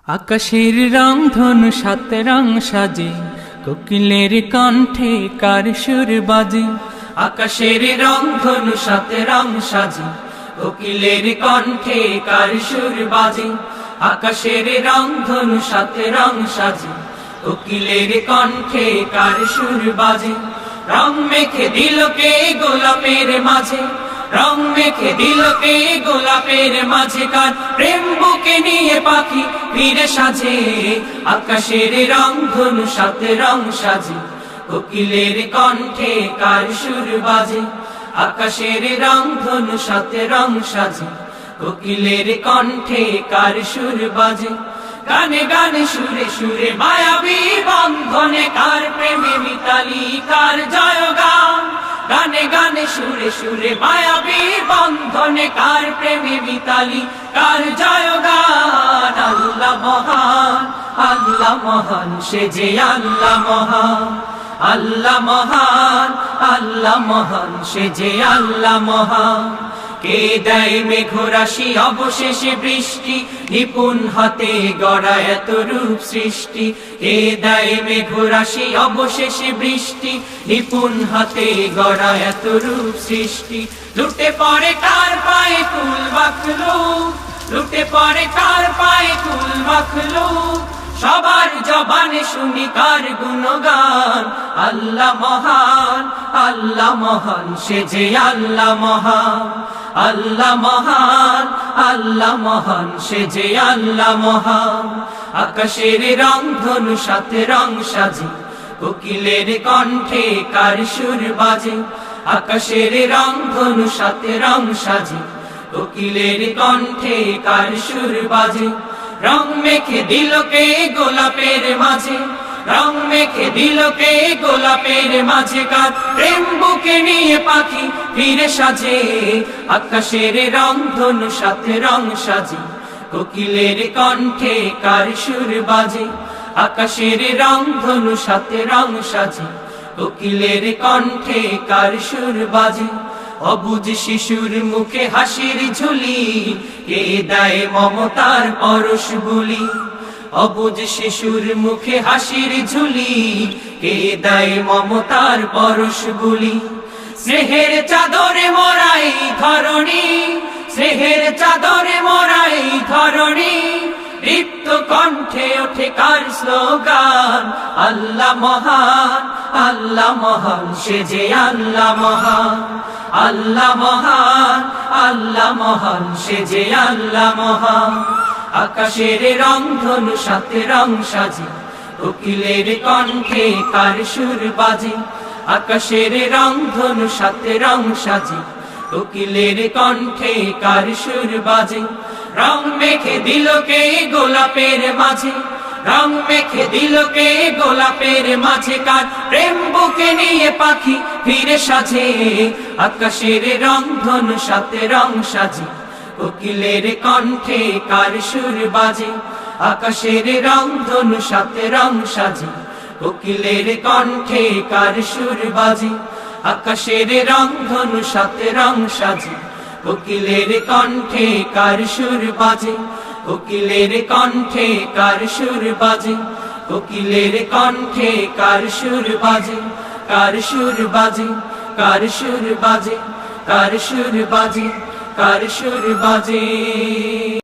আকাশের রং ধনু সাত রং সাজে, কোকিলের কণ্ঠে কার সুর বাজে। আকাশের রং ধনু সাত রং সাজে, কোকিলের কণ্ঠে কার সুর বাজে। আকাশের রং ধনু সাত রং সাজে, কোকিলের কণ্ঠে কার সুর বাজে। রং মেখে দিল কে গোলাপের মাঝে, রং মেখে দিল কে গোলাপের মাঝে, কার প্রেম বুকে নিয়ে পাখি ফিরে সাজে। আকাশের রং ধনু সাত রং সাজে, কোকিলের কণ্ঠে কার সুর বাজে। আকাশের রং ধনু সাত রং সাজে, কোকিলের কণ্ঠে কার সুর বাজে। গানে গানে সুরে সুরে মায়াবী বন্ধনে, কার প্রেমে মিতালি কার জয়গান। গানে গানে সুরে সুরে মায়াবী বন্ধনে, কার প্রেমে মিতালি কার জয়গান। আল্লাহ মহান, আল্লাহ মহান, সে যে আল্লাহ মহান। আল্লাহ মহান, আল্লাহ মহান, সে যে আল্লাহ মহান। কে দেয় মেঘরাশি অবশেষে বৃষ্টি, নিপুণ হাতে গড়া এত রূপ সৃষ্টি। কে দেয় মেঘরাশি অবশেষে বৃষ্টি, নিপুণ হাতে গড়া এত রূপ সৃষ্টি। লুটে পড়ে কার পায়ে কুল মাখলুক, লুটে পড়ে কার পায়ে কুল মাখলুক। সবার জবানে শুনি কার গুণগান। আল্লাহ মহান, আল্লাহ মহান, সে যে আল্লাহ মহান। আল্লাহ মহান, আল্লাহ মহান, সে যে আল্লাহ মহান। আকাশের রং ধনু সাত রং সাজে, কোকিলের কণ্ঠে কার সুর বাজে। আকাশের রং ধনু সাত রং সাজে, কোকিলের কণ্ঠে কার সুর বাজে। রং মেখে দিল কে গোলাপের মাঝে, রং মেখে দিল কে গোলাপের মাঝে, কার প্রেম বুকে নিয়ে পাখি ফিরে সাজে। আকাশের রং ধনু সাত রং সাজে, কোকিলের কণ্ঠে কার সুর বাজে। আকাশের রং ধনু সাত রং সাজে, কোকিলের কণ্ঠে কার সুর বাজে। অবুঝ শিশুর মুখে হাসির ঝুলি, কে দেয় মমতার পরশ বুলি। অবুঝ শিশুর মুখে হাসির ঝুলি, কে দেয় মমতার পরশ বুলি। স্নেহের চাদরে মোরাই ধরণী, স্নেহের চাদরে মোরাই ধরণী। রিক্ত কণ্ঠে ওঠে কার স্লোগান। আল্লাহ মহান, আল্লাহ মহান, সে যে আল্লাহ মহান। আল্লাহ মহান, আল্লাহ মহান, সে যে আল্লাহ মহান। আকাশের রং ধনু সাত রং সাজে, কোকিলের কণ্ঠে কার সুর বাজে। আকাশের রং ধনু সাত রং সাজে, কোকিলের কণ্ঠে কার সুর বাজে। রং মেখে দিল কে গোলাপের মাঝে, রং মেখে দিল কে গোলাপের মাঝে, কার প্রেম বুকে নিয়ে পাখি ফিরে সাজে। আকাশের রং ধনু সাত রং সাজে, কোকিলের কণ্ঠে কার সুর বাজে। আকাশের রং ধনু সাত রং সাজে, কোকিলের কণ্ঠে কার সুর বাজে। আকাশের রং ধনু সাত রং সাজে, কোকিলের কণ্ঠে কার সুর বাজে। কোকিলের কণ্ঠে কার সুর বাজে, কোকিলের কণ্ঠে কার সুর বাজে। কার সুর বাজে, কার সুর বাজে, কার সুর বাজে, কার সুর বাজে।